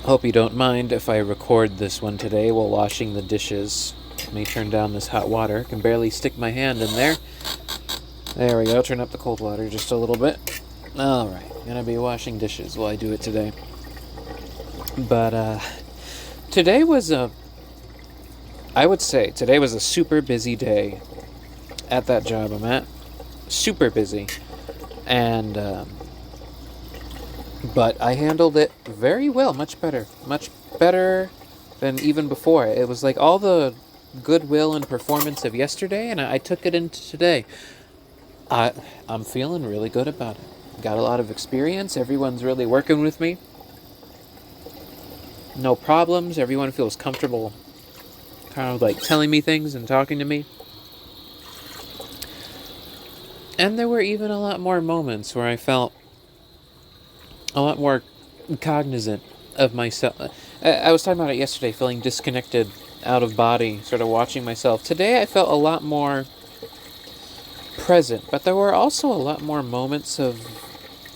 Hope you don't mind if I record this one today while washing the dishes. Let me turn down this hot water. I can barely stick my hand in there. There we go. Turn up the cold water just a little bit. Alright, gonna be washing dishes while I do it today. But, today was I would say today was a super busy day at that job I'm at. Super busy. And, but I handled it very well, much better than even before. It was like all the goodwill and performance of yesterday, and I took it into today. I'm feeling really good about it. Got a lot of experience. Everyone's really working with me. No problems. Everyone feels comfortable kind of like telling me things and talking to me. And there were even a lot more moments where I felt a lot more cognizant of myself. I was talking about it yesterday, feeling disconnected, out of body, sort of watching myself. Today I felt a lot more present, but there were also a lot more moments of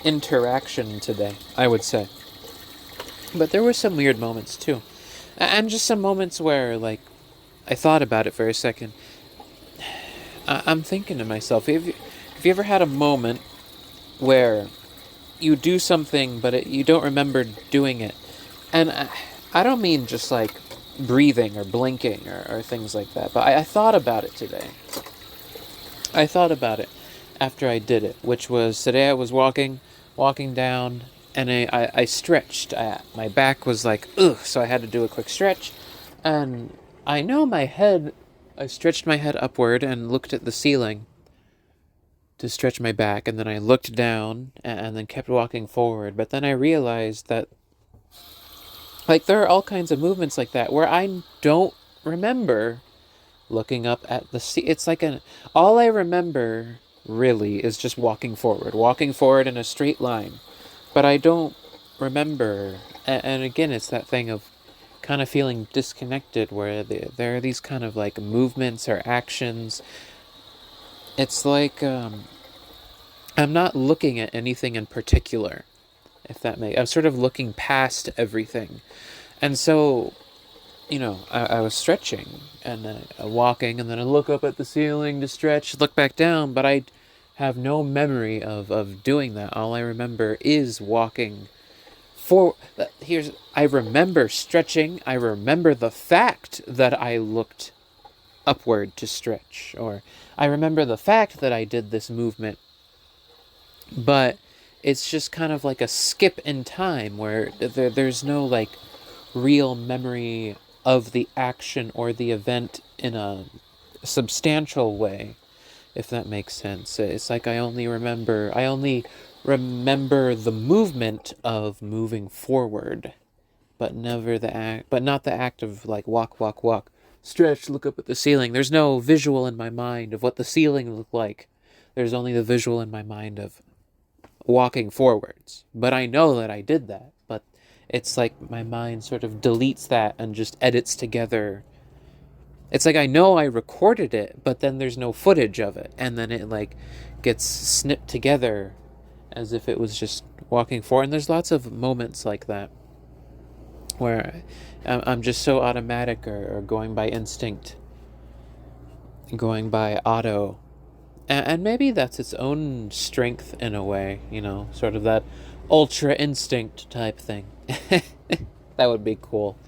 interaction today, I would say. But there were some weird moments too. And just some moments where, like, I thought about it for a second. I'm thinking to myself, have you ever had a moment where you do something, but you don't remember doing it? And I don't mean just like breathing or blinking or things like that, but I thought about it today. I thought about it after I did it, which was today I was walking down, and I stretched. My back was like, ugh, so I had to do a quick stretch. And I know I stretched my head upward and looked at the ceiling to stretch my back, and then I looked down and then kept walking forward. But then I realized that, like, there are all kinds of movements like that where I don't remember looking up at the sea. It's like all I remember really is just walking forward in a straight line. But I don't remember, and again, it's that thing of kind of feeling disconnected where there are these kind of like movements or actions. It's like I'm not looking at anything in particular, if that makes. I'm sort of looking past everything, and so, I was stretching and walking, and then I look up at the ceiling to stretch, look back down, but I have no memory of doing that. All I remember is walking forward. I remember stretching. I remember the fact that I looked upward to stretch, or I remember the fact that I did this movement, but it's just kind of like a skip in time where there's no like real memory of the action or the event in a substantial way, if that makes sense. It's like I only remember the movement of moving forward, but not the act of like walk, stretch, look up at the ceiling. There's no visual in my mind of what the ceiling looked like. There's only the visual in my mind of walking forwards. But I know that I did that, but it's like my mind sort of deletes that and just edits together. It's like I know I recorded it, but then there's no footage of it, and then it like gets snipped together as if it was just walking forward. And there's lots of moments like that where I'm just so automatic or going by instinct, going by auto. And maybe that's its own strength in a way, sort of that ultra instinct type thing. That would be cool.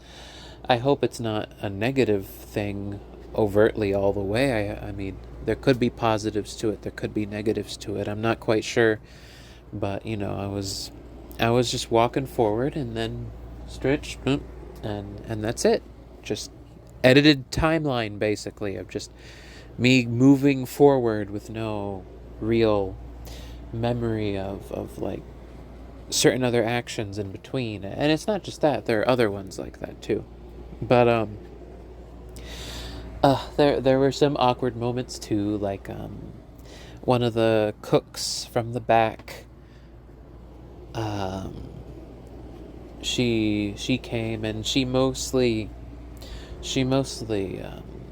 I hope it's not a negative thing overtly all the way. I mean, there could be positives to it, there could be negatives to it. I'm not quite sure, but I was just walking forward and then stretch, and that's it. Just edited timeline basically of just me moving forward with no real memory of like certain other actions in between. And it's not just that, there are other ones like that too. But there were some awkward moments too, like one of the cooks from the back, she came, and she mostly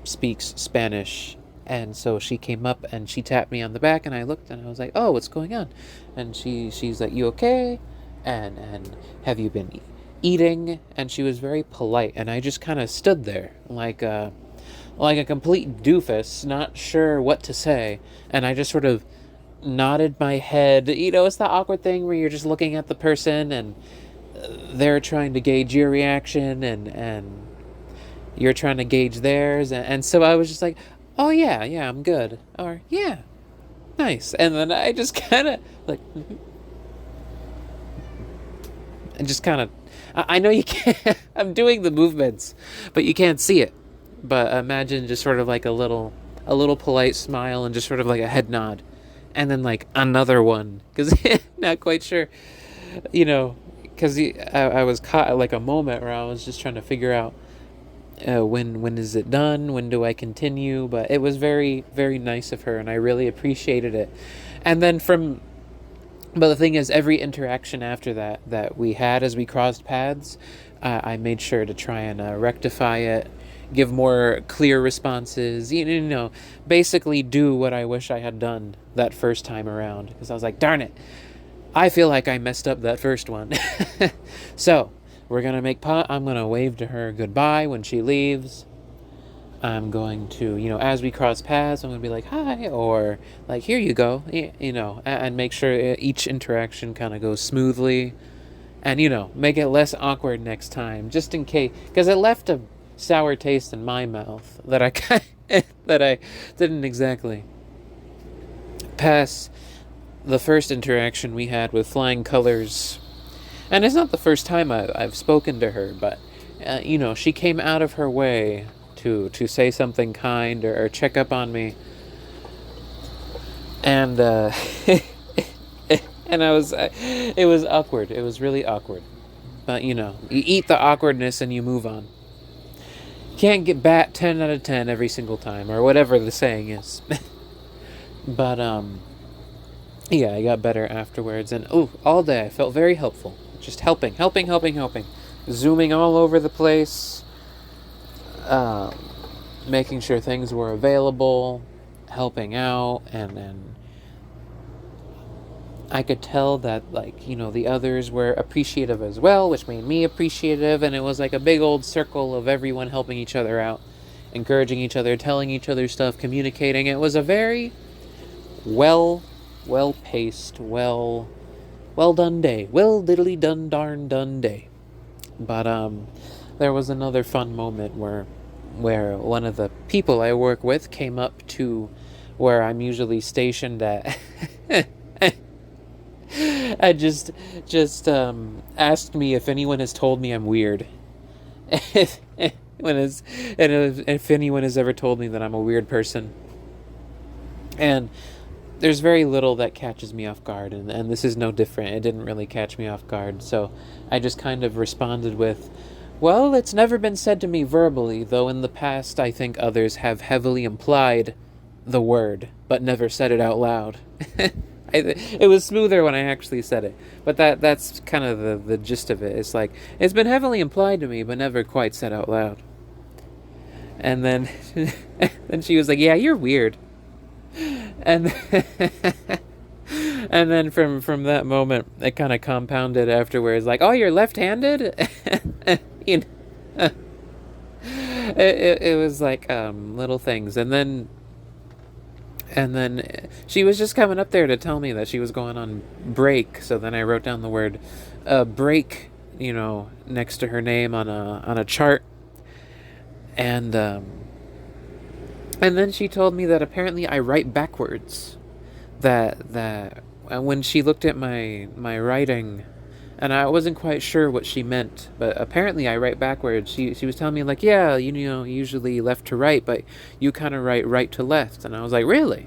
speaks Spanish. And so she came up and she tapped me on the back, and I looked and I was like, "Oh, what's going on?" And she's like, "You okay? And have you been eating, and she was very polite, and I just kind of stood there like a complete doofus, not sure what to say, and I just sort of nodded my head. It's the awkward thing where you're just looking at the person and they're trying to gauge your reaction, and you're trying to gauge theirs, and so I was just like, oh yeah, yeah, I'm good, or yeah, nice, and then I just kind of like, and just kind of, I know you can't, I'm doing the movements, but you can't see it, but imagine just sort of like a little polite smile and just sort of like a head nod, and then like another one, because not quite sure, because I was caught at like a moment where I was just trying to figure out, when is it done? When do I continue? But it was very, very nice of her, and I really appreciated it. And then but the thing is, every interaction after that we had as we crossed paths, I made sure to try and rectify it, give more clear responses. Basically do what I wish I had done that first time around, because I was like, darn it, I feel like I messed up that first one. So we're gonna I'm gonna wave to her goodbye when she leaves. I'm going to, as we cross paths, I'm gonna be like, hi, or like, here you go, and make sure each interaction kind of goes smoothly, and make it less awkward next time, just in case, because it left a sour taste in my mouth that that I didn't exactly pass the first interaction we had with Flying Colors. And it's not the first time I've spoken to her, but she came out of her way to say something kind, or check up on me, and and it was awkward. It was really awkward, but you eat the awkwardness and you move on. Can't get bat 10 out of 10 every single time, or whatever the saying is. But yeah, I got better afterwards, and all day I felt very helpful, just helping, zooming all over the place, making sure things were available, helping out, and then I could tell that, the others were appreciative as well, which made me appreciative, and it was like a big old circle of everyone helping each other out, encouraging each other, telling each other stuff, communicating. It was a very well-paced, well done day. Well diddly done darn done day. But there was another fun moment where one of the people I work with came up to where I'm usually stationed at. I just asked me if anyone has told me I'm weird. if anyone has ever told me that I'm a weird person. And there's very little that catches me off guard, and this is no different. It didn't really catch me off guard, so I just kind of responded with, well, it's never been said to me verbally, though in the past I think others have heavily implied the word, but never said it out loud. It was smoother when I actually said it, but that's kind of the gist of it. It's like, it's been heavily implied to me, but never quite said out loud. And then then she was like, yeah, you're weird. And and then from that moment, it kind of compounded afterwards, like, oh, you're left-handed? It was like little things. And then she was just coming up there to tell me that she was going on break. So then I wrote down the word break, next to her name on a chart. And then she told me that apparently I write backwards. That when she looked at my writing, and I wasn't quite sure what she meant, but apparently I write backwards. She was telling me, like, yeah, usually left to right, but you kind of write right to left. And I was like, really?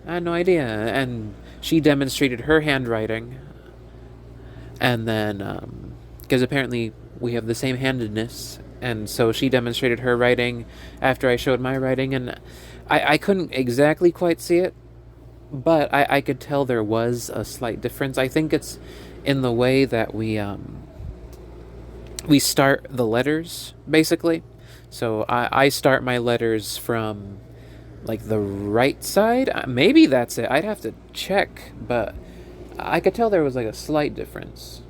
I had no idea. And she demonstrated her handwriting, and then because apparently we have the same handedness, and so she demonstrated her writing after I showed my writing, and I couldn't exactly quite see it, but I could tell there was a slight difference. I think it's in the way that we start the letters, basically. So I start my letters from like the right side. Maybe that's it. I'd have to check, but I could tell there was like a slight difference.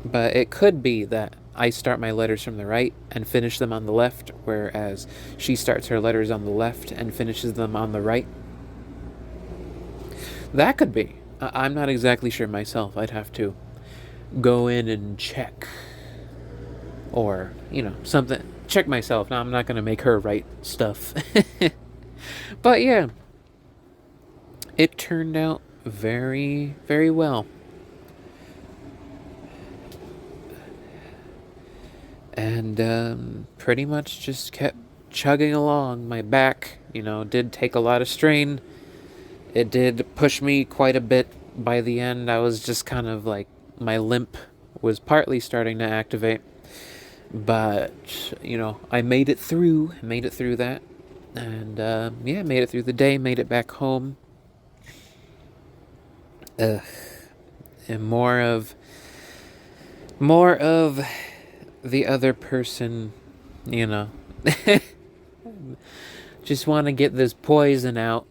But it could be that I start my letters from the right and finish them on the left, whereas she starts her letters on the left and finishes them on the right. That could be. I'm not exactly sure myself. I'd have to go in and check. Or, something. Check myself. Now, I'm not going to make her write stuff. But yeah, it turned out very, very well. And pretty much just kept chugging along. My back, did take a lot of strain. It did push me quite a bit by the end. I was just kind of like, my limp was partly starting to activate. But, I made it through that. And, made it through the day, made it back home. And more of the other person, just want to get this poison out.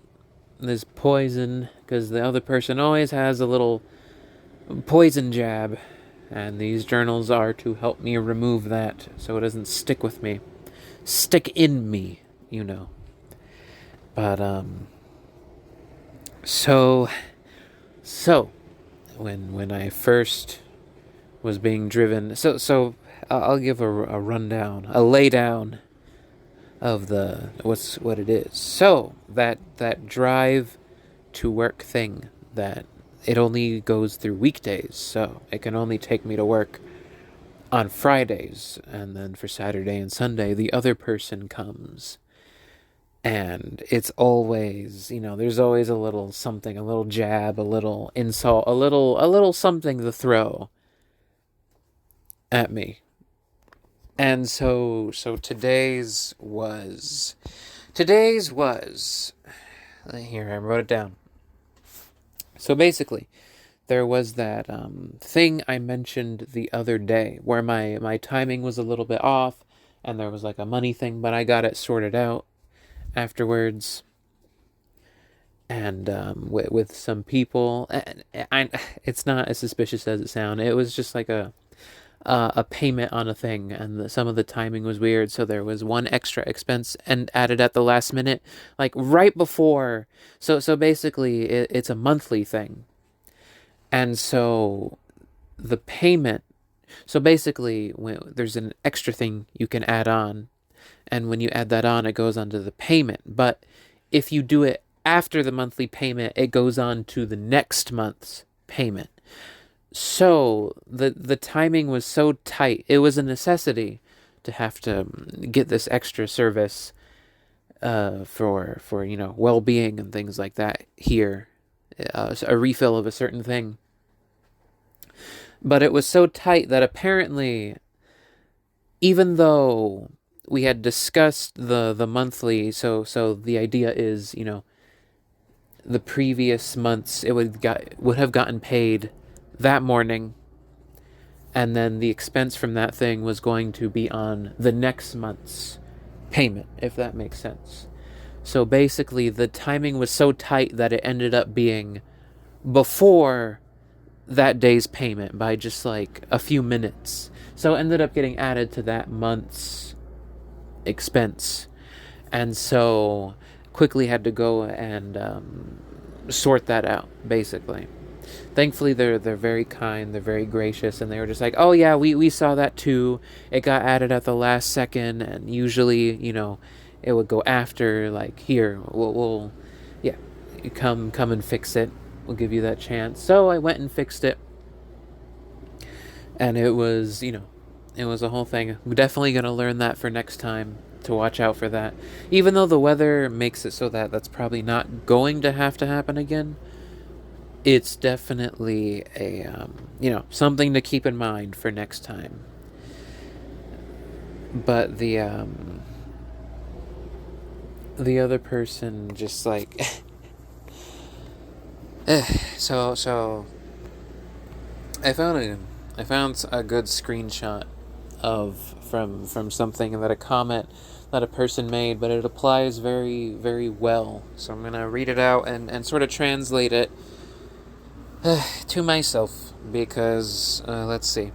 This poison, because the other person always has a little poison jab. And these journals are to help me remove that so it doesn't stick with me. Stick in me, But, so when I first was being driven, so I'll give a rundown, a laydown of what it is. So that drive to work thing, that it only goes through weekdays, so it can only take me to work on Fridays, and then for Saturday and Sunday the other person comes. And it's always, there's always a little something, a little jab, a little insult, a little something to throw at me. And so today's was, here, I wrote it down. So basically, there was that thing I mentioned the other day where my timing was a little bit off, and there was like a money thing, but I got it sorted out afterwards. And with some people, it's not as suspicious as it sounds. It was just like a payment on a thing, and some of the timing was weird, so there was one extra expense and added at the last minute, like right before. So basically it's a monthly thing, and so the payment, so basically when there's an extra thing you can add on, and when you add that on, it goes onto the payment. But if you do it after the monthly payment, it goes on to the next month's payment. So the timing was so tight. It was a necessity to have to get this extra service for well-being and things like that here, a refill of a certain thing. But it was so tight that apparently, even though we had discussed the monthly, so the idea is, the previous months it would have gotten paid that morning, and then the expense from that thing was going to be on the next month's payment, if that makes sense. So basically the timing was so tight that it ended up being before that day's payment by just like a few minutes. So it ended up getting added to that month's expense, and so quickly had to go and sort that out, basically. Thankfully, they're very kind, they're very gracious, and they were just like, oh yeah, we saw that too. It got added at the last second, and usually, it would go after, like, here, we'll you come and fix it. We'll give you that chance. So I went and fixed it, and it was, it was a whole thing. I'm definitely going to learn that for next time, to watch out for that. Even though the weather makes it so that that's probably not going to have to happen again, it's definitely a, something to keep in mind for next time. But the other person just like, so I found a good screenshot from something that a comment that a person made, but it applies very, very well. So I'm gonna read it out and sort of translate it to myself, because let's see.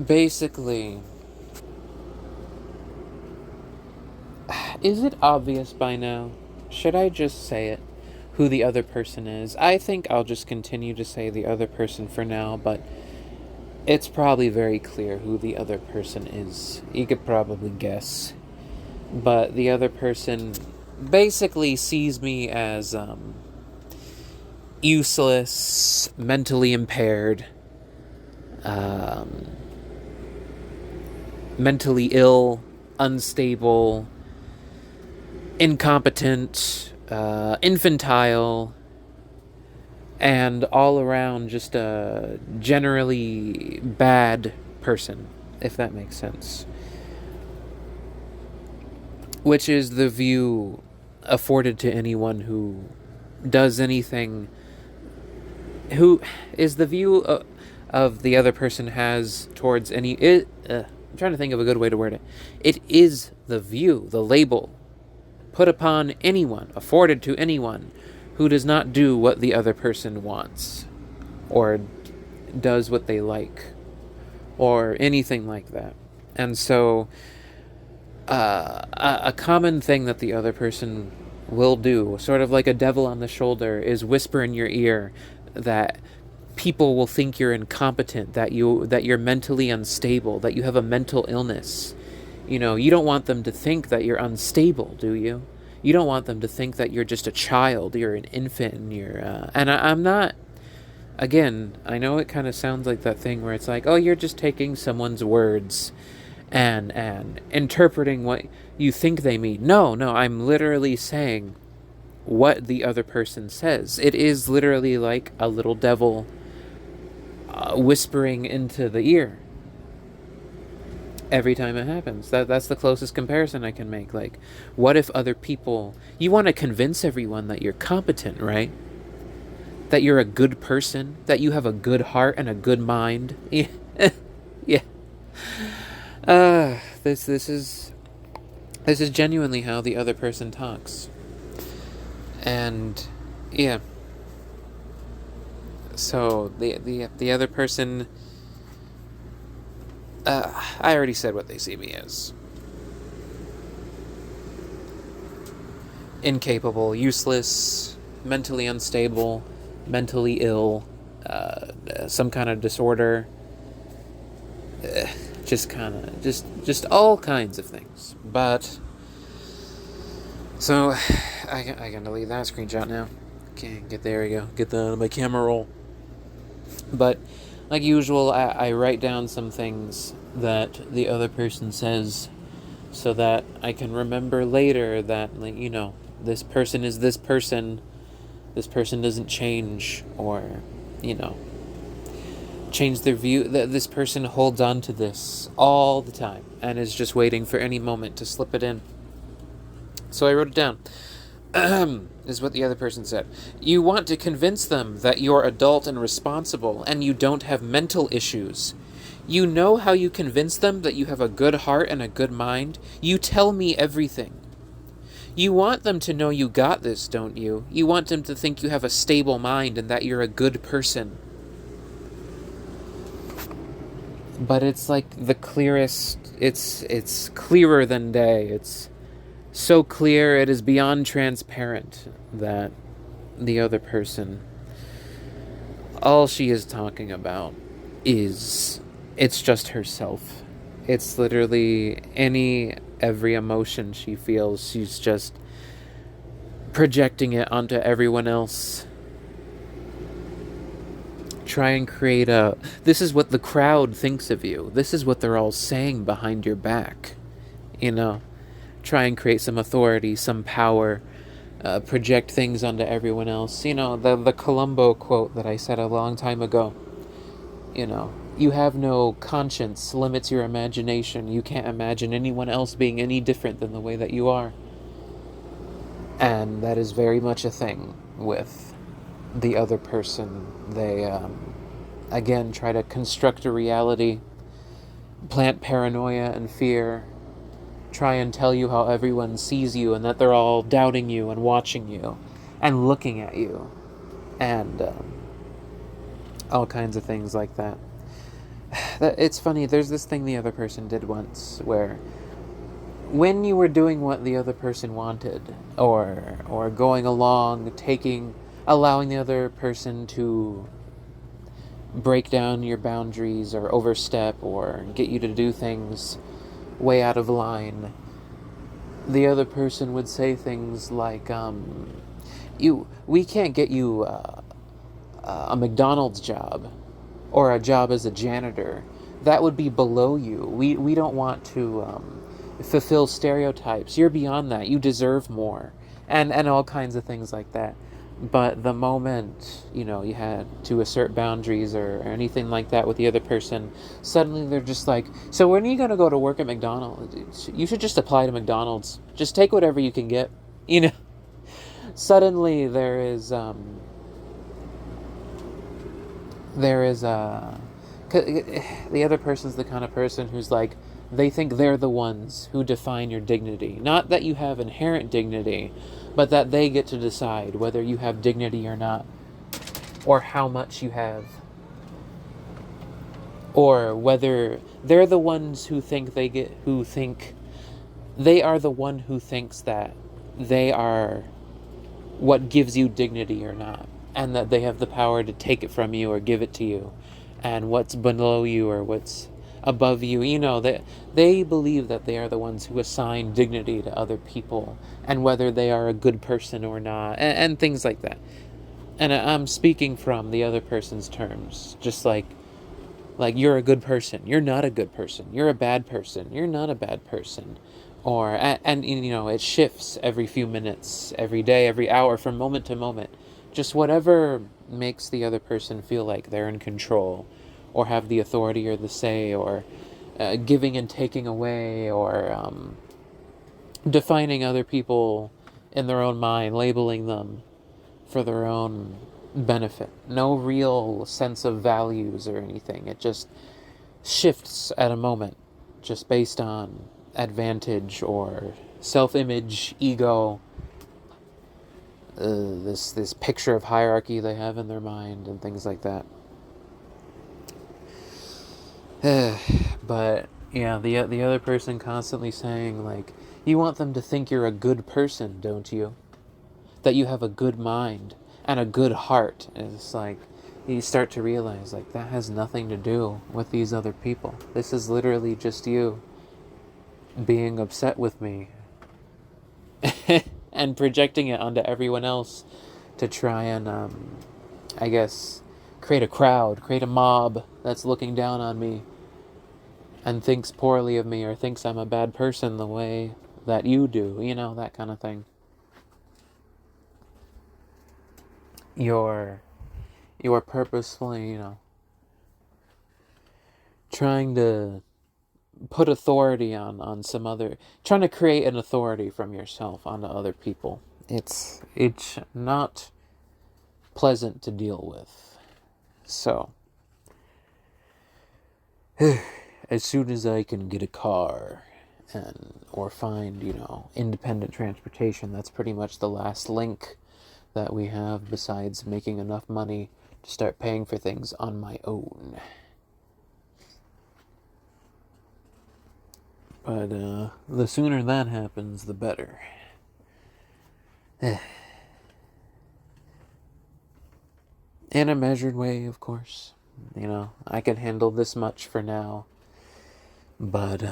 Basically, is it obvious by now? Should I just say it? Who the other person is? I think I'll just continue to say the other person for now, but it's probably very clear who the other person is. You could probably guess. But the other person basically sees me as useless, mentally impaired, um, mentally ill, unstable, incompetent, infantile, and all around just a generally bad person, if that makes sense. Which is the view afforded to anyone who does anything, who is the view of the other person has towards any. I'm trying to think of a good way to word it. It is the view, the label put upon anyone, afforded to anyone who does not do what the other person wants, or does what they like, or anything like that. And so, a common thing that the other person will do, sort of like a devil on the shoulder, is whisper in your ear that people will think you're incompetent, that you're mentally unstable, that you have a mental illness. You don't want them to think that you're unstable, do you? You don't want them to think that you're just a child, you're an infant, and I'm not. Again, I know it kind of sounds like that thing where it's like, oh, you're just taking someone's words and interpreting what you think they mean. No, I'm literally saying what the other person says. It is literally like a little devil whispering into the ear every time it happens. That's the closest comparison I can make. Like, what if other people... You want to convince everyone that you're competent, right? That you're a good person, that you have a good heart and a good mind. Yeah. Yeah. This is genuinely how the other person talks. And yeah. So the other person, I already said what they see me as. Incapable, useless, mentally unstable, mentally ill, some kind of disorder, just all kinds of things. But so I can delete that screenshot now. Okay, there we go. Get that out of my camera roll. But like usual, I write down some things that the other person says, so that I can remember later that, this person is this person. This person doesn't change, or change their view. This person holds on to this all the time and is just waiting for any moment to slip it in. So I wrote it down. Is what the other person said. You want to convince them that you're adult and responsible and you don't have mental issues. You know how you convince them that you have a good heart and a good mind? You tell me everything. You want them to know you got this, don't you? You want them to think you have a stable mind and that you're a good person. But it's like the clearest... It's clearer than day. It's so clear it is beyond transparent that the other person, all she is talking about is... It's just herself. It's literally every emotion she feels, she's just projecting it onto everyone else. Try and create this is what the crowd thinks of you. This is what they're all saying behind your back. Try and create some authority, some power, project things onto everyone else. The Columbo quote that I said a long time ago. You have no conscience, limits your imagination. You can't imagine anyone else being any different than the way that you are. And that is very much a thing with the other person. They, again, try to construct a reality, plant paranoia and fear, try and tell you how everyone sees you and that they're all doubting you and watching you and looking at you, and all kinds of things like that. It's funny, there's this thing the other person did once where when you were doing what the other person wanted, or going along, allowing the other person to break down your boundaries or overstep or get you to do things way out of line, the other person would say things like, we can't get you a McDonald's job or a job as a janitor. That would be below you. We don't want to fulfill stereotypes. You're beyond that. You deserve more. And all kinds of things like that. But the moment, you had to assert boundaries or anything like that with the other person, suddenly they're just like, so when are you going to go to work at McDonald's? You should just apply to McDonald's. Just take whatever you can get. Suddenly there is the other person's the kind of person who's like, they think they're the ones who define your dignity. Not that you have inherent dignity, but that they get to decide whether you have dignity or not, or how much you have, or whether they're the ones who think they are the one who thinks that they are what gives you dignity or not, and that they have the power to take it from you or give it to you, and what's below you or what's above you. They believe that they are the ones who assign dignity to other people, and whether they are a good person or not, and things like that. And I'm speaking from the other person's terms, just like you're a good person, you're not a good person, you're a bad person, you're not a bad person. Or and it shifts every few minutes, every day, every hour, from moment to moment. Just whatever makes the other person feel like they're in control, or have the authority or the say, or giving and taking away, or defining other people in their own mind, labeling them for their own benefit. No real sense of values or anything. It just shifts at a moment, just based on advantage or self-image, ego, this picture of hierarchy they have in their mind, and things like that. But yeah, the other person constantly saying, like, you want them to think you're a good person, don't you? That you have a good mind and a good heart. And it's like, you start to realize, like, that has nothing to do with these other people. This is literally just you being upset with me and projecting it onto everyone else to try and, I guess, create a crowd, create a mob that's looking down on me and thinks poorly of me, or thinks I'm a bad person the way that you do, that kind of thing. You're purposefully, trying to put authority on some other, trying to create an authority from yourself onto other people. It's not pleasant to deal with. So as soon as I can get a car or find, independent transportation, that's pretty much the last link that we have besides making enough money to start paying for things on my own. But the sooner that happens, the better. In a measured way, of course. I can handle this much for now. But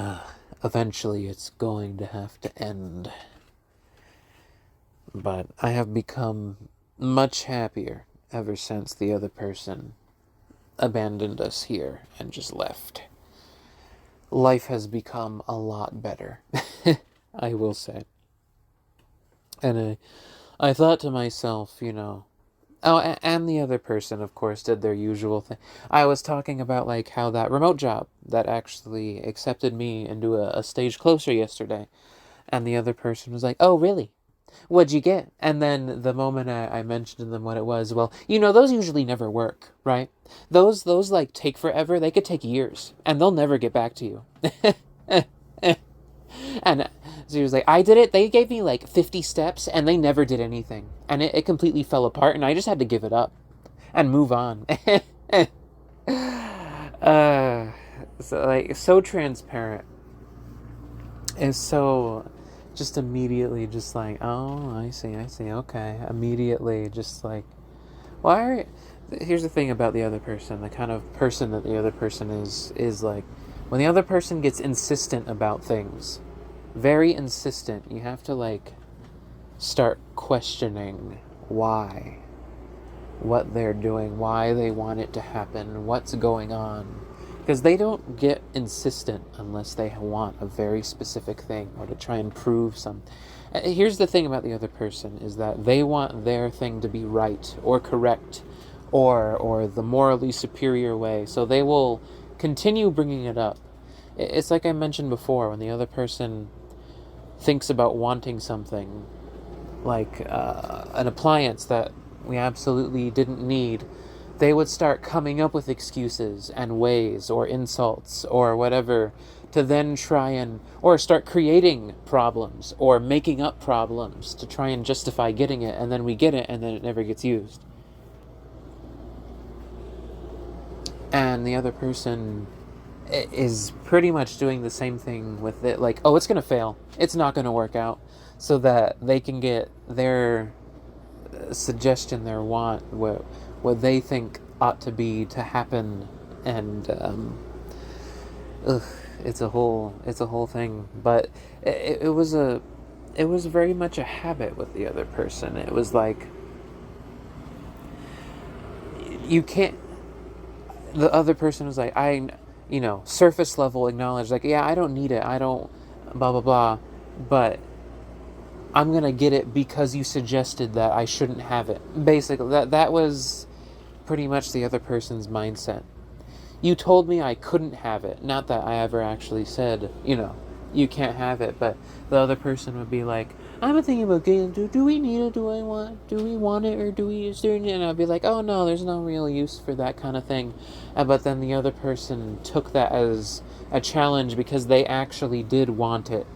eventually it's going to have to end. But I have become much happier ever since the other person abandoned us here and just left. Life has become a lot better, I will say. And I thought to myself, oh, and the other person, of course, did their usual thing. I was talking about, like, how that remote job that actually accepted me into a stage closer yesterday. And the other person was like, oh, really? What'd you get? And then the moment I mentioned to them what it was, well, those usually never work, right? Those like take forever. They could take years, and they'll never get back to you. And so he was like, I did it. They gave me like 50 steps, and they never did anything. And it completely fell apart, and I just had to give it up and move on. uh, so transparent, is so just immediately just like, oh, I see, okay, immediately just like, why are here's the thing about the other person, the kind of person that the other person is like, when the other person gets insistent about things, very insistent, you have to like start questioning why, what they're doing, why they want it to happen, what's going on. Because they don't get insistent unless they want a very specific thing or to try and prove something. Here's the thing about the other person is that they want their thing to be right or correct or the morally superior way. So they will continue bringing it up. It's like I mentioned before, when the other person thinks about wanting something, like an appliance that we absolutely didn't need, they would start coming up with excuses and ways or insults or whatever to then try and, or start creating problems or making up problems to try and justify getting it, and then we get it and then it never gets used. And the other person is pretty much doing the same thing with it, like, oh, it's gonna fail, it's not gonna work out, so that they can get their suggestion, their want, what they think ought to be to happen. And ugh, it's a whole thing. But it was very much a habit with the other person. It was like, you can't, the other person was like, surface level acknowledge, like, yeah, I don't need it, I don't, blah blah blah, but I'm gonna get it because you suggested that I shouldn't have it. Basically, that was pretty much the other person's mindset. You told me I couldn't have it. Not that I ever actually said, you can't have it, but the other person would be like, I'm thinking about getting it. Do we need it? Do we want it? Or do we use it? And I'd be like, oh no, there's no real use for that kind of thing. But then the other person took that as a challenge because they actually did want it.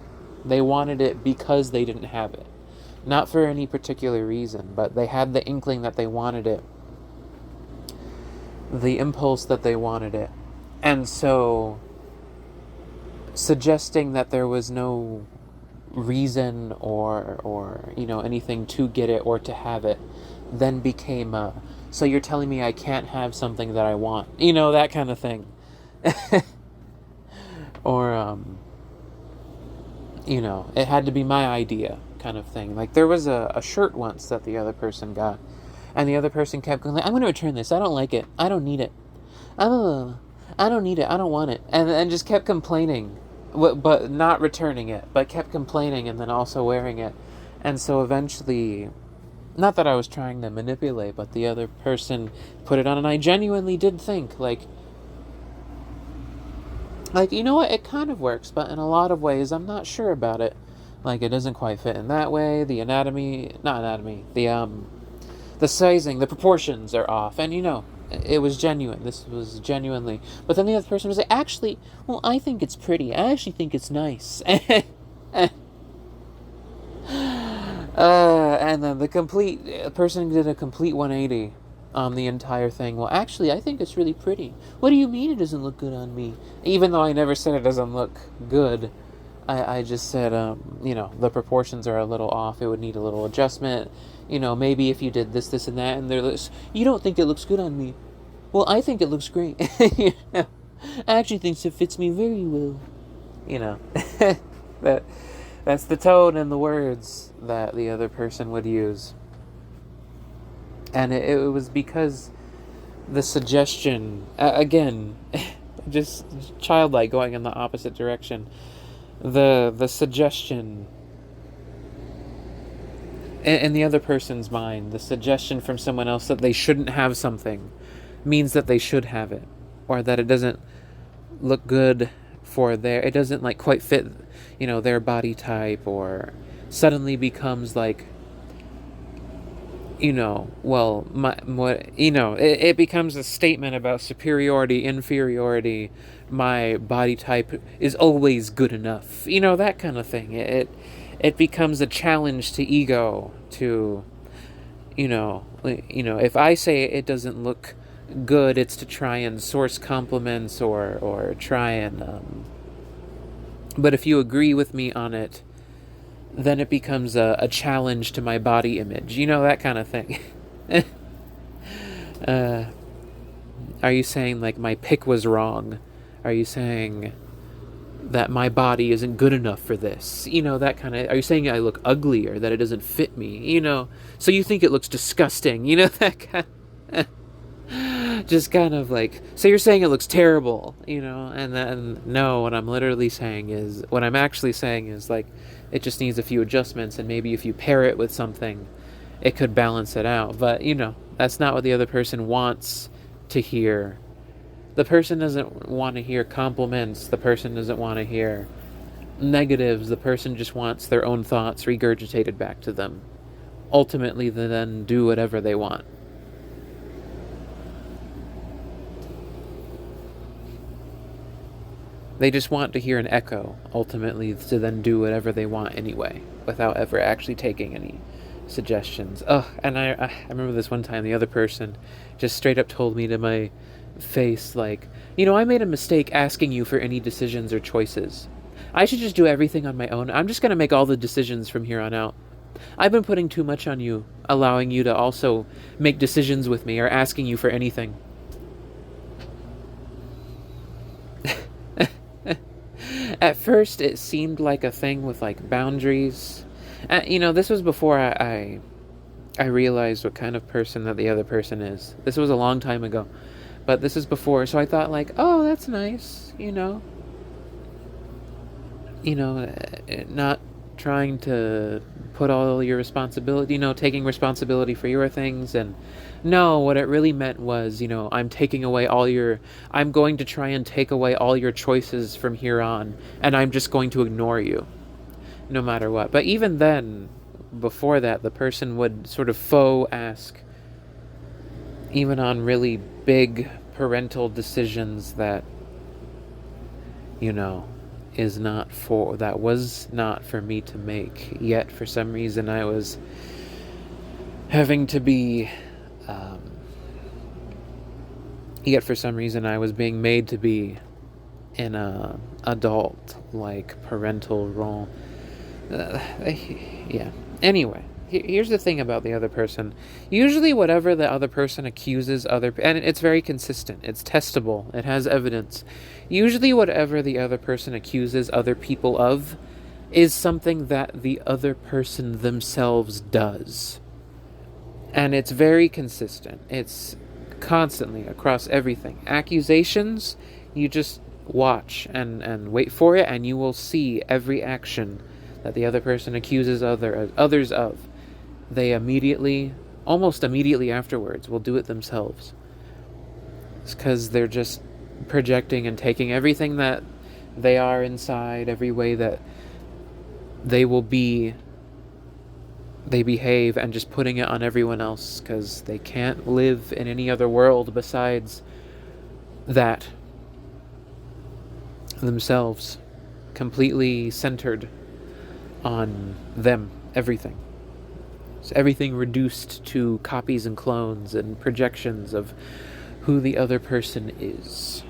They wanted it because they didn't have it. Not for any particular reason, but they had the inkling that they wanted it. The impulse that they wanted it. And so, suggesting that there was no reason or anything to get it or to have it then became so you're telling me I can't have something that I want, that kind of thing. Or it had to be my idea kind of thing. Like, there was a shirt once that the other person got, and the other person kept going like, I'm going to return this, I don't like it, I don't need it, I don't need it, I don't want it, and just kept complaining, but not returning it, but kept complaining, and then also wearing it. And so eventually, not that I was trying to manipulate, but the other person put it on, and I genuinely did think, like, you know what, it kind of works, but in a lot of ways, I'm not sure about it. Like, it doesn't quite fit in that way, the sizing, the proportions are off, and it was genuine, this was genuinely, but then the other person was like, actually, well, I think it's pretty, I actually think it's nice. And then the person did a complete 180 on the entire thing. Well, actually, I think it's really pretty. What do you mean it doesn't look good on me? Even though I never said it doesn't look good, I just said, the proportions are a little off. It would need a little adjustment. Maybe if you did this, this, and that, and they're like, you don't think it looks good on me? Well, I think it looks great. I actually think it fits me very well. That's the tone and the words that the other person would use. And it was because the suggestion, again, just childlike, going in the opposite direction. The suggestion in the other person's mind, the suggestion from someone else that they shouldn't have something means that they should have it, or that it doesn't look good for it doesn't like quite fit, their body type, or suddenly becomes like, it becomes a statement about superiority, inferiority. My body type is always good enough, that kind of thing. It becomes a challenge to ego to, if I say it doesn't look good, it's to try and source compliments or try and but if you agree with me on it, then it becomes a challenge to my body image, that kind of thing. uh, are you saying like my pick was wrong? Are you saying that my body isn't good enough for this? That kind of, are you saying I look ugly or that it doesn't fit me? So you think it looks disgusting, that kind of, just kind of like, so you're saying it looks terrible, and then no, what I'm actually saying is like, it just needs a few adjustments, and maybe if you pair it with something, it could balance it out. But that's not what the other person wants to hear. The person doesn't want to hear compliments. The person doesn't want to hear negatives. The person just wants their own thoughts regurgitated back to them. Ultimately, they then do whatever they want. They just want to hear an echo, ultimately, to then do whatever they want anyway, without ever actually taking any suggestions. And I remember this one time, the other person just straight up told me to my face, like, I made a mistake asking you for any decisions or choices. I should just do everything on my own. I'm just going to make all the decisions from here on out. I've been putting too much on you, allowing you to also make decisions with me or asking you for anything. At first, it seemed like a thing with like boundaries. This was before I realized what kind of person that the other person is. This was a long time ago, but this is before. So I thought like, oh, that's nice, not trying to put all your responsibility, taking responsibility for your things. And no, what it really meant was, I'm going to try and take away all your choices from here on, and I'm just going to ignore you, no matter what. But even then, before that, the person would sort of faux ask, even on really big parental decisions that, was not for me to make. Yet for some reason I was having to be I was being made to be in a adult like parental role. Yeah. Anyway, here's the thing about the other person. Usually whatever the other person accuses and it's very consistent, it's testable, it has evidence. Usually whatever the other person accuses other people of is something that the other person themselves does. And it's very consistent. It's constantly across everything. Accusations, you just watch and wait for it, and you will see every action that the other person accuses others of. They almost immediately afterwards, will do it themselves. It's because they're just projecting and taking everything that they are inside, every way that they behave, and just putting it on everyone else, because they can't live in any other world besides that themselves, completely centered on them, everything. So everything reduced to copies and clones and projections of who the other person is.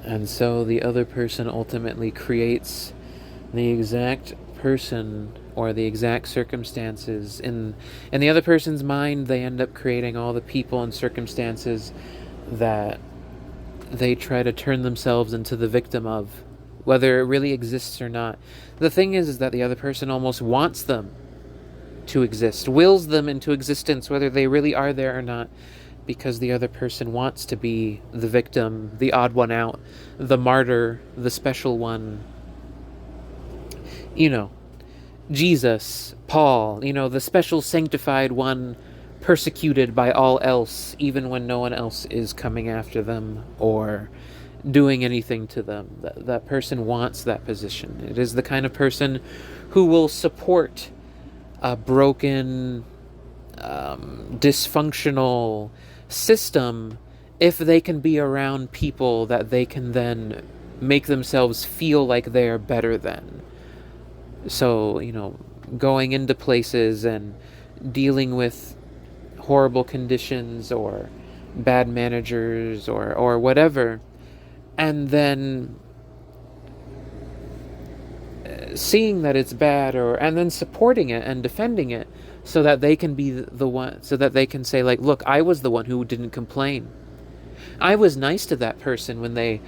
And so the other person ultimately creates the exact person or the exact circumstances. In the other person's mind, they end up creating all the people and circumstances that they try to turn themselves into the victim of, whether it really exists or not. The thing is that the other person almost wants them to exist, wills them into existence, whether they really are there or not, because the other person wants to be the victim, the odd one out, the martyr, the special one. Jesus, Paul, the special sanctified one, persecuted by all else, even when no one else is coming after them or doing anything to them. That person wants that position. It is the kind of person who will support a broken, dysfunctional system if they can be around people that they can then make themselves feel like they are better than. So, going into places and dealing with horrible conditions or bad managers or whatever, and then seeing that it's bad, and then supporting it and defending it, so that they can be the one, so that they can say, like, look, I was the one who didn't complain. I was nice to that person when they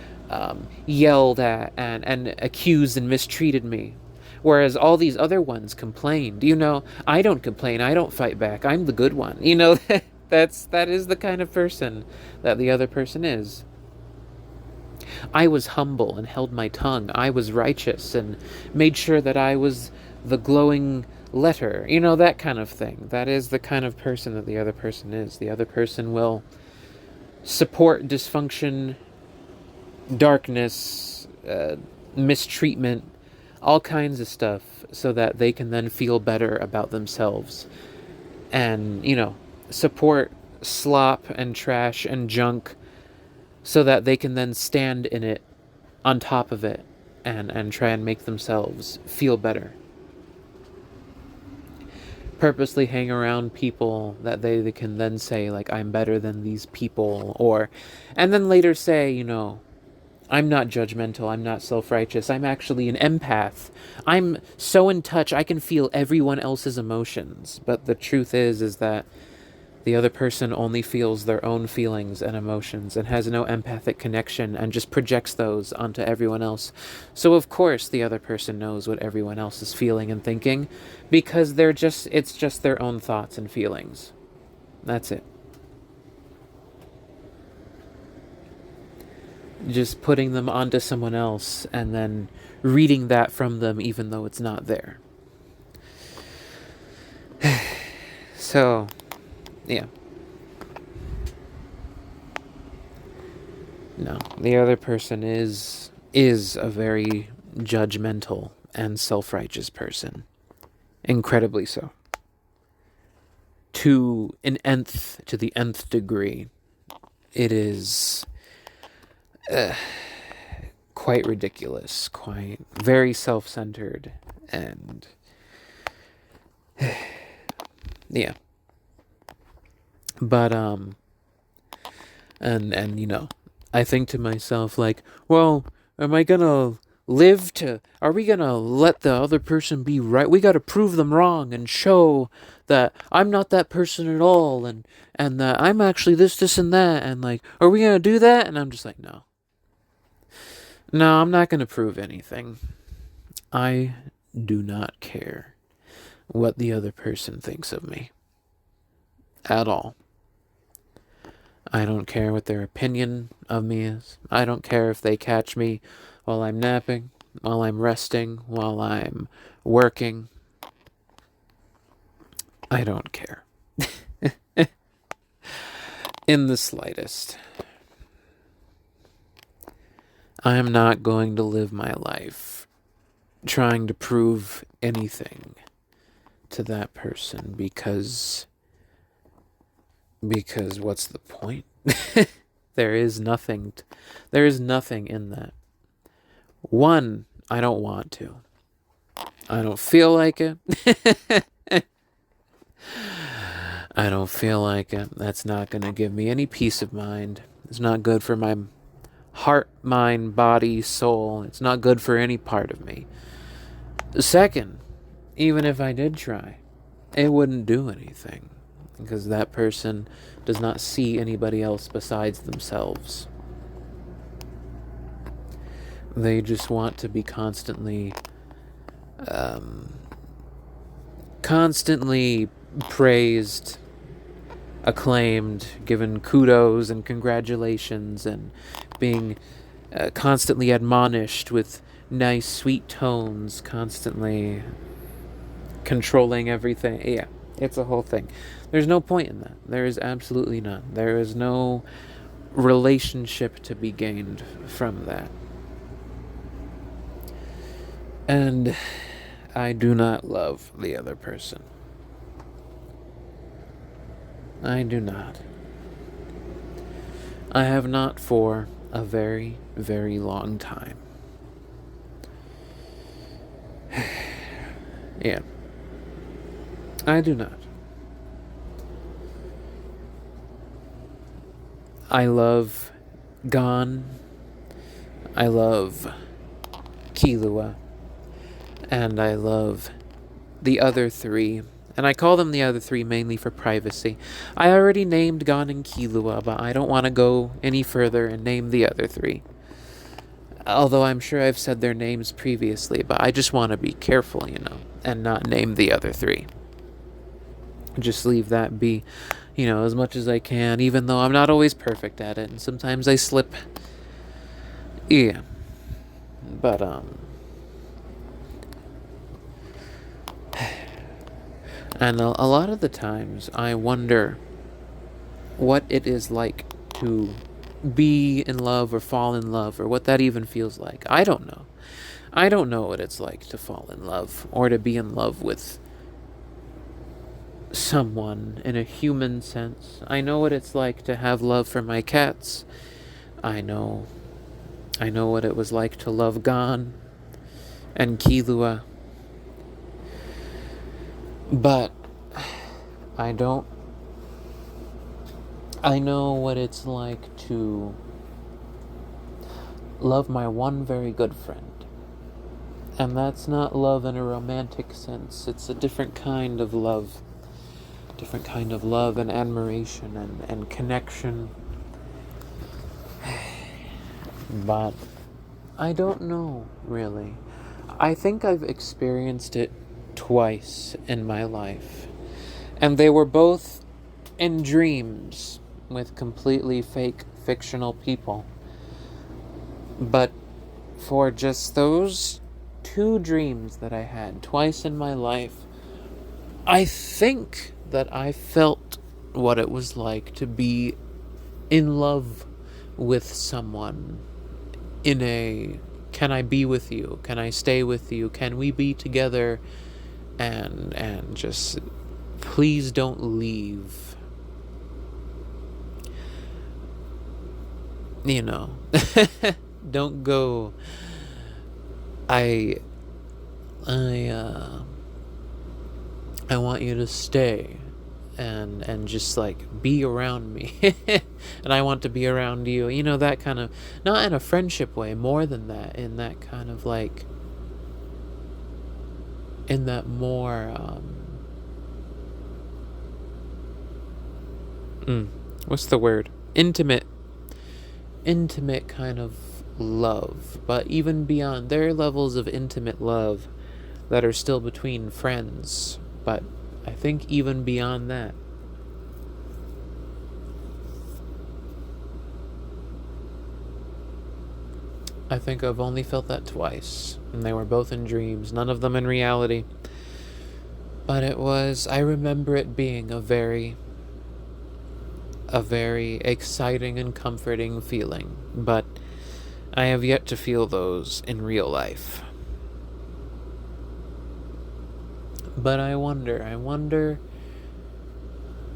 yelled at and accused and mistreated me. Whereas all these other ones complained. I don't complain. I don't fight back. I'm the good one. That is the kind of person that the other person is. I was humble and held my tongue. I was righteous and made sure that I was the glowing letter. That kind of thing. That is the kind of person that the other person is. The other person will support dysfunction, darkness, mistreatment, all kinds of stuff, so that they can then feel better about themselves. And, support slop and trash and junk, so that they can then stand in it, on top of it, and try and make themselves feel better. Purposely hang around people that they can then say, like, I'm better than these people, and then later say, I'm not judgmental, I'm not self-righteous, I'm actually an empath. I'm so in touch, I can feel everyone else's emotions. But the truth is that the other person only feels their own feelings and emotions and has no empathic connection and just projects those onto everyone else. So of course the other person knows what everyone else is feeling and thinking, because it's just their own thoughts and feelings. That's it. Just putting them onto someone else and then reading that from them even though it's not there. So, yeah. No, the other person is a very judgmental and self-righteous person. Incredibly so. To the nth degree. It is quite ridiculous, quite very self-centered, and yeah. But and I think to myself, like, well, are we gonna let the other person be right? We gotta prove them wrong and show that I'm not that person at all, and that I'm actually this and that, and, like, are we gonna do that? And I'm just like, no, I'm not gonna prove anything. I do not care what the other person thinks of me at all. I don't care what their opinion of me is. I don't care if they catch me while I'm napping, while I'm resting, while I'm working. I don't care. In the slightest. I am not going to live my life trying to prove anything to that person, because what's the point? There is nothing in that. One, I don't want to. I don't feel like it. I don't feel like it. That's not going to give me any peace of mind. It's not good for my heart, mind, body, soul. It's not good for any part of me. Second, even if I did try, it wouldn't do anything, because that person does not see anybody else besides themselves. They just want to be constantly praised, acclaimed, given kudos and congratulations, and being constantly admonished with nice, sweet tones, constantly controlling everything. Yeah, it's a whole thing. There's no point in that. There is absolutely none. There is no relationship to be gained from that. And I do not love the other person. I do not. I have not for a very, very long time. Yeah. I do not. I love Gon. I love Killua. And I love the other three. And I call them the other three mainly for privacy. I already named Gon and Killua, but I don't want to go any further and name the other three. Although I'm sure I've said their names previously, but I just want to be careful, and not name the other three. Just leave that be, as much as I can, even though I'm not always perfect at it, and sometimes I slip. Yeah. But, and a lot of the times I wonder what it is like to be in love or fall in love, or what that even feels like. I don't know. I don't know what it's like to fall in love or to be in love with someone in a human sense. I know what it's like to have love for my cats. I know what it was like to love Gon and Killua. But I know what it's like to love my one very good friend. And that's not love in a romantic sense. It's a different kind of love. Different kind of love and admiration and connection. But I don't know, really. I think I've experienced it twice in my life. And they were both in dreams with completely fake, fictional people. But for just those 2 dreams that I had twice in my life, I think that I felt what it was like to be in love with someone in a, can I be with you? Can I stay with you? Can we be together? And just, please don't leave. Don't go. I want you to stay and just like be around me. And I want to be around you. That kind of, not in a friendship way, more than that, in that kind of like, in that more what's the word? Intimate kind of love. But even beyond, there are levels of intimate love that are still between friends. But I think even beyond that, I think I've only felt that twice. And they were both in dreams, none of them in reality. But I remember it being a very exciting and comforting feeling. But I have yet to feel those in real life. But I wonder,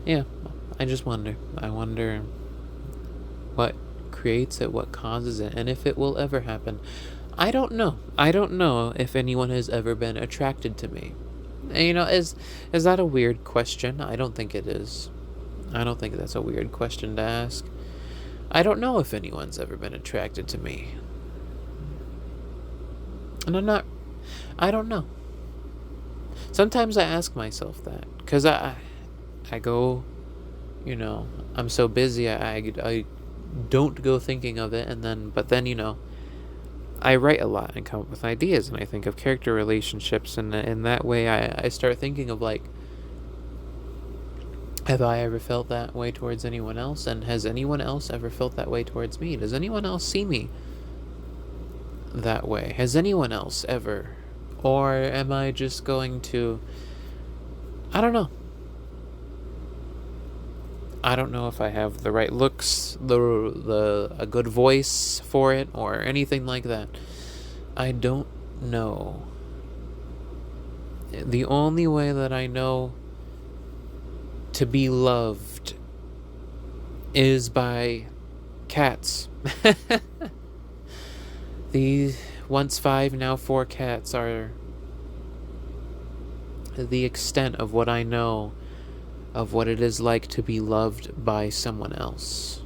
yeah, I just wonder. I wonder what creates it, what causes it, and if it will ever happen. I don't know. I don't know if anyone has ever been attracted to me. And, is that a weird question? I don't think it is. I don't think that's a weird question to ask. I don't know if anyone's ever been attracted to me. And I don't know. Sometimes I ask myself that, because I go, I'm so busy, I don't go thinking of it, but then, I write a lot and come up with ideas, and I think of character relationships, and in that way I start thinking of like, have I ever felt that way towards anyone else, and has anyone else ever felt that way towards me? Does anyone else see me that way? Has anyone else ever? Or am I just going to, I don't know. I don't know if I have the right looks, a good voice for it, or anything like that. I don't know. The only way that I know to be loved is by cats. These once 5, now 4 cats are the extent of what I know of what it is like to be loved by someone else.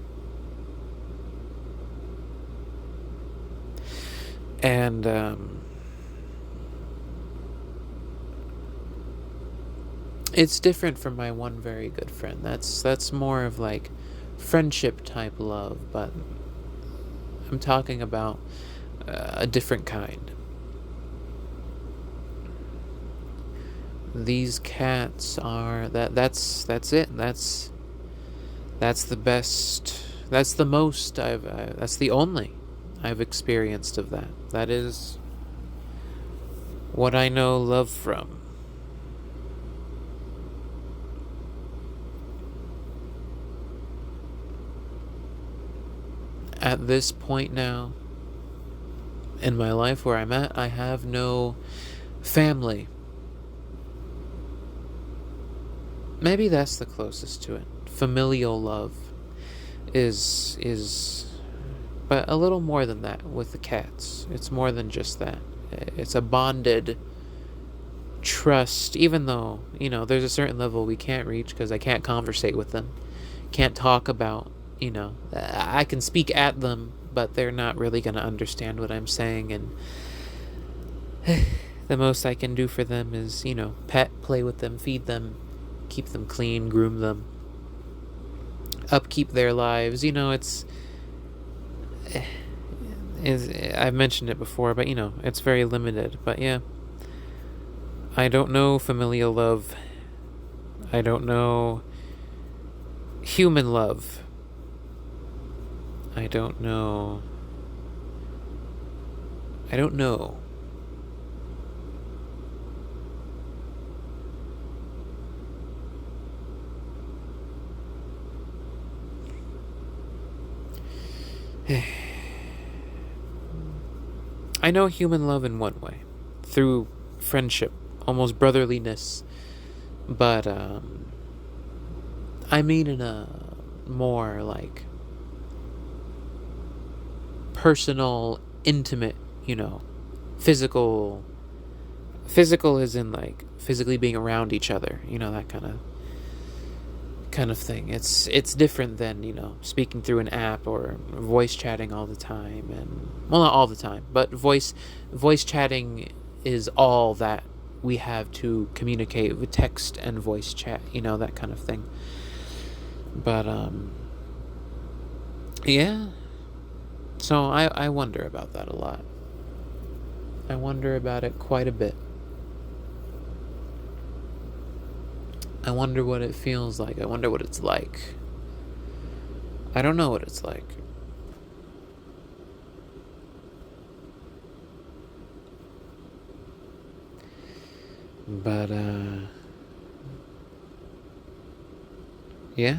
And it's different from my one very good friend. That's more of like friendship type love, but I'm talking about a different kind. These cats are that's it. That's the best. That's the most that's the only I've experienced of that. That is what I know love from. At this point now in my life where I'm at, I have no family. Maybe that's the closest to it. Familial love is but a little more than that with the cats. It's more than just that. It's a bonded trust, even though, there's a certain level we can't reach because I can't conversate with them. Can't talk about, I can speak at them, but they're not really going to understand what I'm saying. And the most I can do for them is, pet, play with them, feed them, keep them clean, groom them, upkeep their lives. I've mentioned it before, but it's very limited. But yeah, I don't know familial love. I don't know human love. I don't know. I know human love in one way, through friendship, almost brotherliness, but I mean in a more like personal, intimate, physical. Physical is in like physically being around each other, that kind of thing. It's different than speaking through an app or voice chatting all the time. And well, not all the time, but voice chatting is all that we have to communicate with text and voice chat, that kind of thing. But yeah, so I wonder about that a lot. I wonder about it quite a bit. I wonder what it feels like. I wonder what it's like. I don't know what it's like. But, yeah.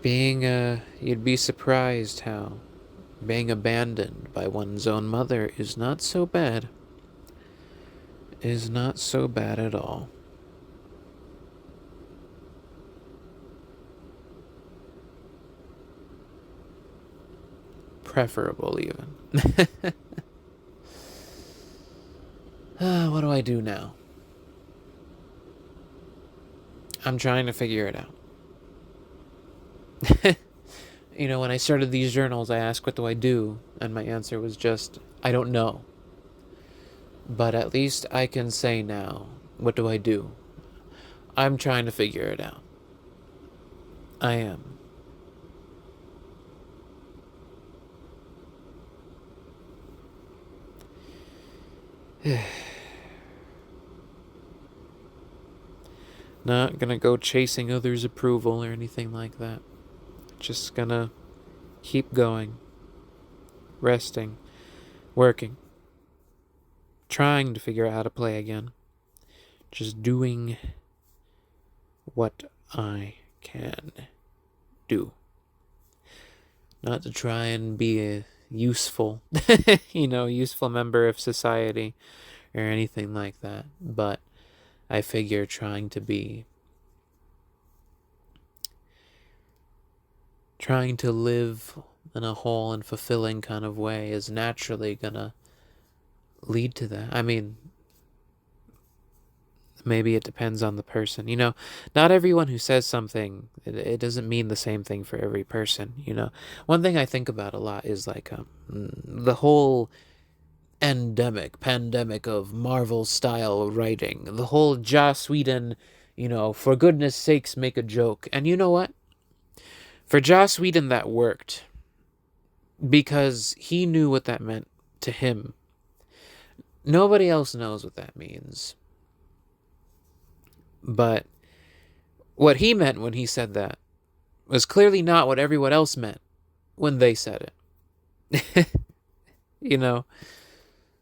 You'd be surprised how being abandoned by one's own mother is not so bad. Is not so bad at all. Preferable, even. What do I do now? I'm trying to figure it out. When I started these journals, I asked, what do I do? And my answer was just, I don't know. But at least I can say now, what do I do? I'm trying to figure it out. I am. Not gonna go chasing others' approval or anything like that. Just gonna keep going, resting, working, trying to figure out how to play again. Just doing what I can do. Not to try and be a useful, useful member of society or anything like that. But I figure trying to live in a whole and fulfilling kind of way is naturally gonna lead to that. I mean, maybe it depends on the person. Not everyone who says something, it doesn't mean the same thing for every person. One thing I think about a lot is like the whole pandemic of Marvel style writing, the whole Joss Whedon, for goodness sakes, make a joke. And you know what? For Joss Whedon, that worked because he knew what that meant to him. Nobody else knows what that means. But what he meant when he said that was clearly not what everyone else meant when they said it.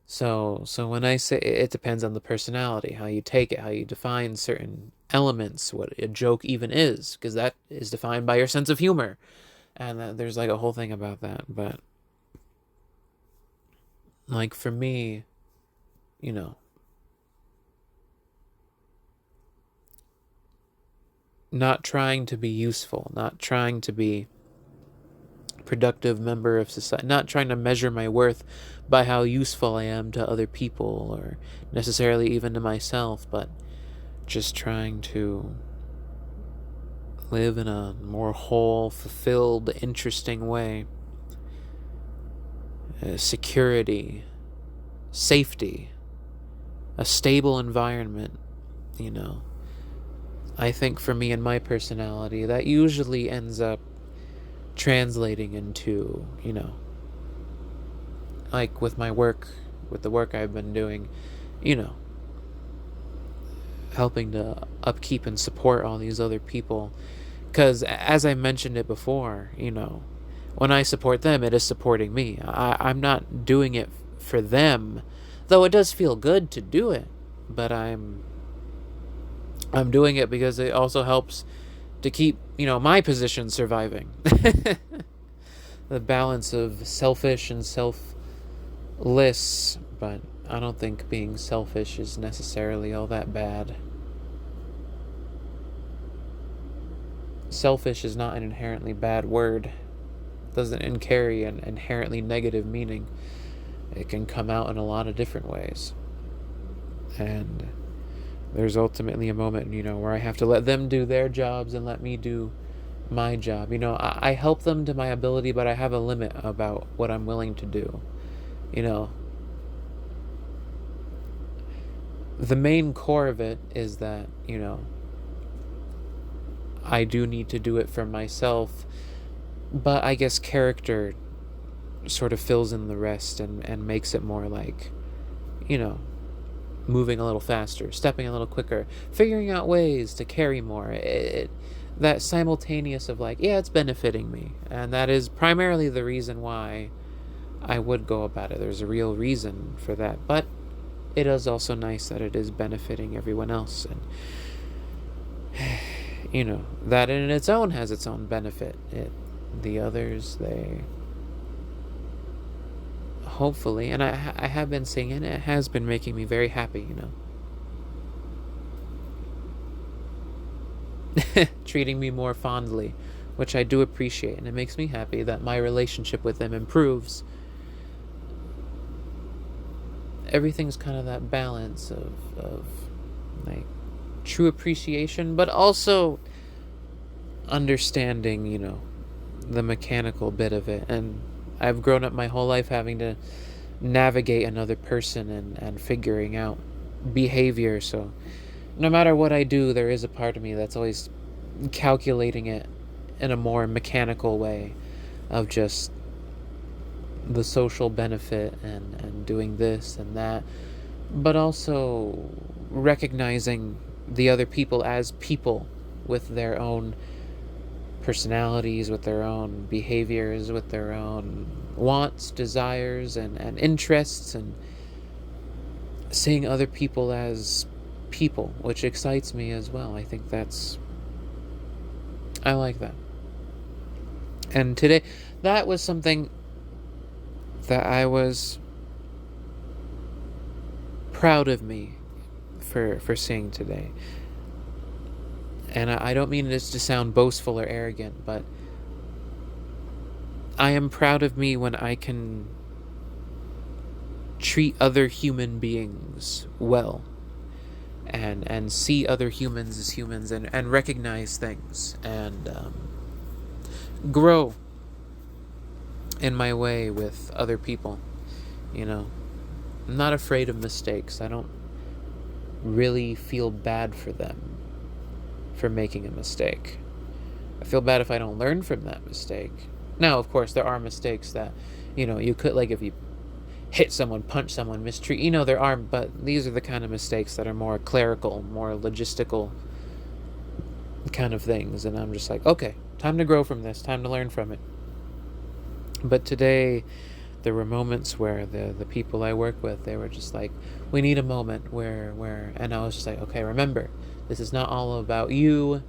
So when I say it depends on the personality, how you take it, how you define certain elements, what a joke even is, because that is defined by your sense of humor. And there's like a whole thing about that. But like for me, not trying to be useful, not trying to be a productive member of society, not trying to measure my worth by how useful I am to other people or necessarily even to myself, but just trying to live in a more whole, fulfilled, interesting way. Security, safety, a stable environment, I think for me and my personality, that usually ends up translating into, like with my work, with the work I've been doing, helping to upkeep and support all these other people. Because as I mentioned it before, when I support them, it is supporting me. I'm not doing it for them, though it does feel good to do it, but I'm doing it because it also helps to keep, my position surviving. The balance of selfish and selfless, but I don't think being selfish is necessarily all that bad. Selfish is not an inherently bad word. It doesn't carry an inherently negative meaning. It can come out in a lot of different ways. And there's ultimately a moment, where I have to let them do their jobs and let me do my job. I help them to my ability, but I have a limit about what I'm willing to do. The main core of it is that, I do need to do it for myself, but I guess character sort of fills in the rest and makes it more like, moving a little faster, stepping a little quicker, figuring out ways to carry more. That simultaneous of like, yeah, it's benefiting me. And that is primarily the reason why I would go about it. There's a real reason for that. But it is also nice that it is benefiting everyone else. And, that in its own has its own benefit. The others, they... hopefully, and I have been seeing it, it has been making me very happy, treating me more fondly, which I do appreciate, and it makes me happy that my relationship with them improves. Everything's kind of that balance of like true appreciation, but also understanding, the mechanical bit of it. And I've grown up my whole life having to navigate another person and figuring out behavior. So no matter what I do, there is a part of me that's always calculating it in a more mechanical way of just the social benefit and doing this and that, but also recognizing the other people as people with their own personalities, with their own behaviors, with their own wants, desires, and interests, and seeing other people as people, which excites me as well. I think I like that. And today, that was something that I was proud of me for seeing today. And I don't mean this to sound boastful or arrogant, but I am proud of me when I can treat other human beings well, and see other humans as humans, and recognize things, and grow in my way with other people. I'm not afraid of mistakes. I don't really feel bad for them for making a mistake. I feel bad if I don't learn from that mistake. Now, of course, there are mistakes that, you could, like if you hit someone, punch someone, mistreat, there are, but these are the kind of mistakes that are more clerical, more logistical kind of things. And I'm just like, okay, time to grow from this, time to learn from it. But today, there were moments where the people I work with, they were just like, we need a moment where, and I was just like, okay, remember, this is not all about you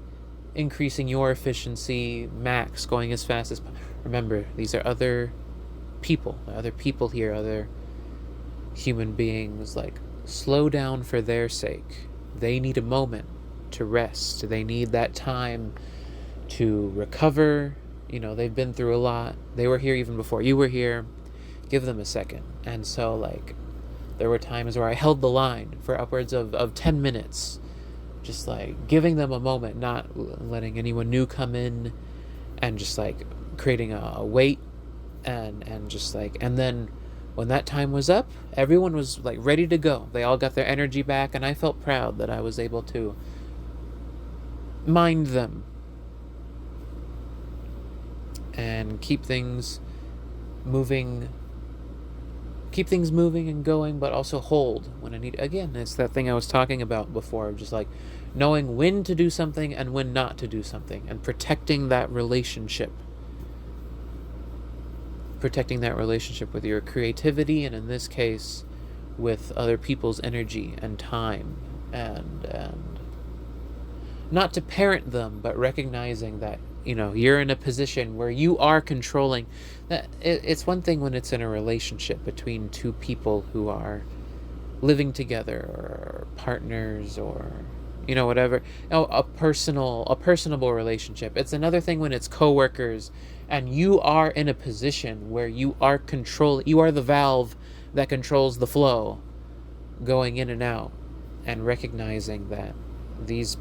increasing your efficiency, max, going as fast as possible. Remember, these are other people here, other human beings. Like, slow down for their sake. They need a moment to rest. They need that time to recover. They've been through a lot. They were here even before you were here. Give them a second. And so, like, there were times where I held the line for upwards of 10 minutes, just like giving them a moment, not letting anyone new come in, and just like creating a wait, and just like, and then when that time was up, everyone was like ready to go. They all got their energy back, and I felt proud that I was able to mind them and keep things moving and going, but also hold when I need. Again, it's that thing I was talking about before, just like knowing when to do something and when not to do something, and protecting that relationship with your creativity, and in this case with other people's energy and time, and not to parent them, but recognizing that you're in a position where you are controlling that. It's one thing when it's in a relationship between two people who are living together, or partners, or whatever, a personable relationship. It's another thing when it's coworkers, and you are in a position where you are the valve that controls the flow going in and out, and recognizing that these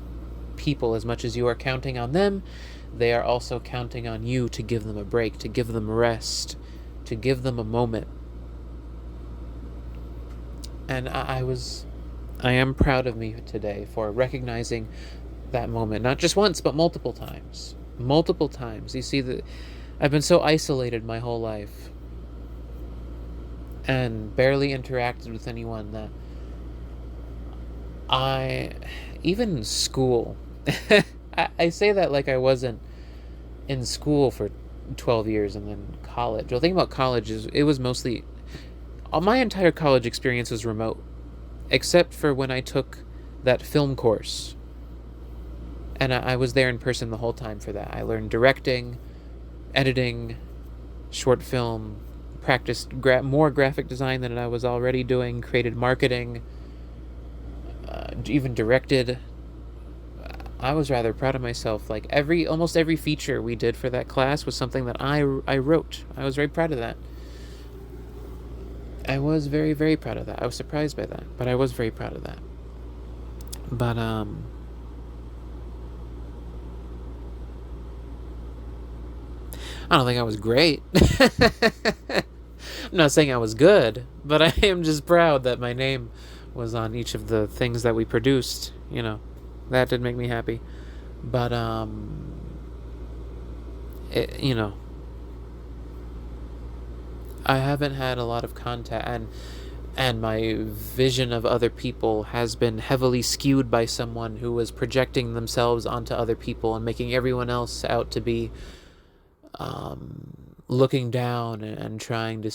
people, as much as you are counting on them, they are also counting on you to give them a break, to give them rest, to give them a moment. And I am proud of me today for recognizing that moment, not just once, but multiple times. You see, that I've been so isolated my whole life, and barely interacted with anyone, that even school, I say that like I wasn't in school for 12 years, and then college. The thing about college is it was mostly, my entire college experience was remote, except for when I took that film course, and I was there in person the whole time for that. I learned directing, editing, short film, practiced more graphic design than I was already doing, created marketing, even directed. I was rather proud of myself. Like, almost every feature we did for that class was something that I wrote. I was very proud of that. I was very, very proud of that. I was surprised by that, but I was very proud of that. But I don't think I was great. I'm not saying I was good, but I am just proud that my name was on each of the things that we produced. That did make me happy. But I haven't had a lot of contact, and my vision of other people has been heavily skewed by someone who was projecting themselves onto other people and making everyone else out to be looking down, and trying to,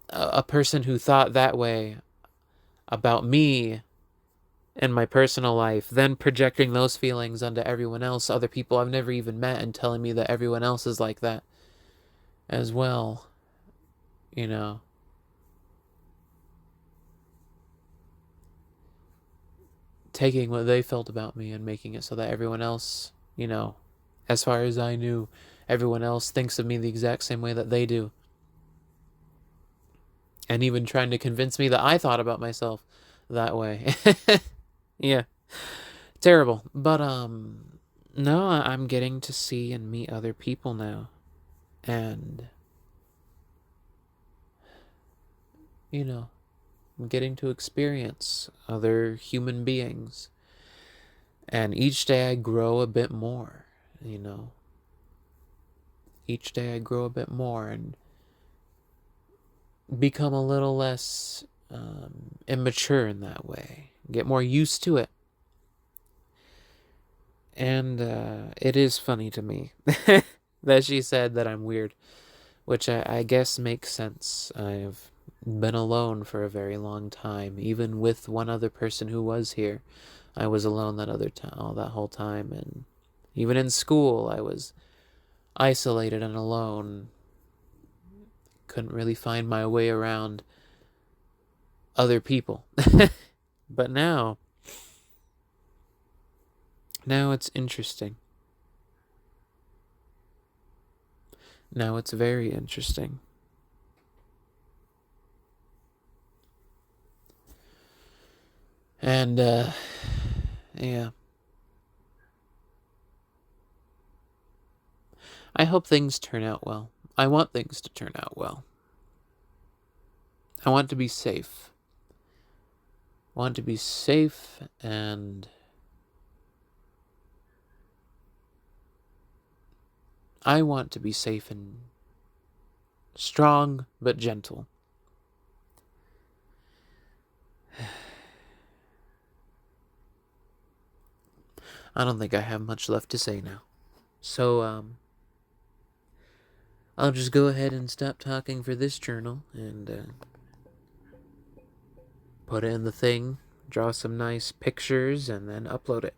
a person who thought that way about me in my personal life, then projecting those feelings onto everyone else, other people I've never even met, and telling me that everyone else is like that as well. Taking what they felt about me and making it so that everyone else, as far as I knew, everyone else thinks of me the exact same way that they do. and even trying to convince me that I thought about myself that way. Yeah, terrible. But no, I'm getting to see and meet other people now, and you know, I'm getting to experience other human beings, and each day I grow a bit more. You know, each day I grow a bit more and become a little less immature in that way. Get more used to it. And it is funny to me that she said that I'm weird, which I guess makes sense. I've been alone for a very long time, even with one other person who was here. I was alone that other time, all that whole time, and even in school, I was isolated and alone. Couldn't really find my way around other people. But now it's interesting. Now it's very interesting. And, yeah. I hope things turn out well. I want things to turn out well. I want to be safe. I want to be safe, and I want to be safe and strong but gentle. I don't think I have much left to say now. So, I'll just go ahead and stop talking for this journal and put it in the thing, draw some nice pictures, and then upload it.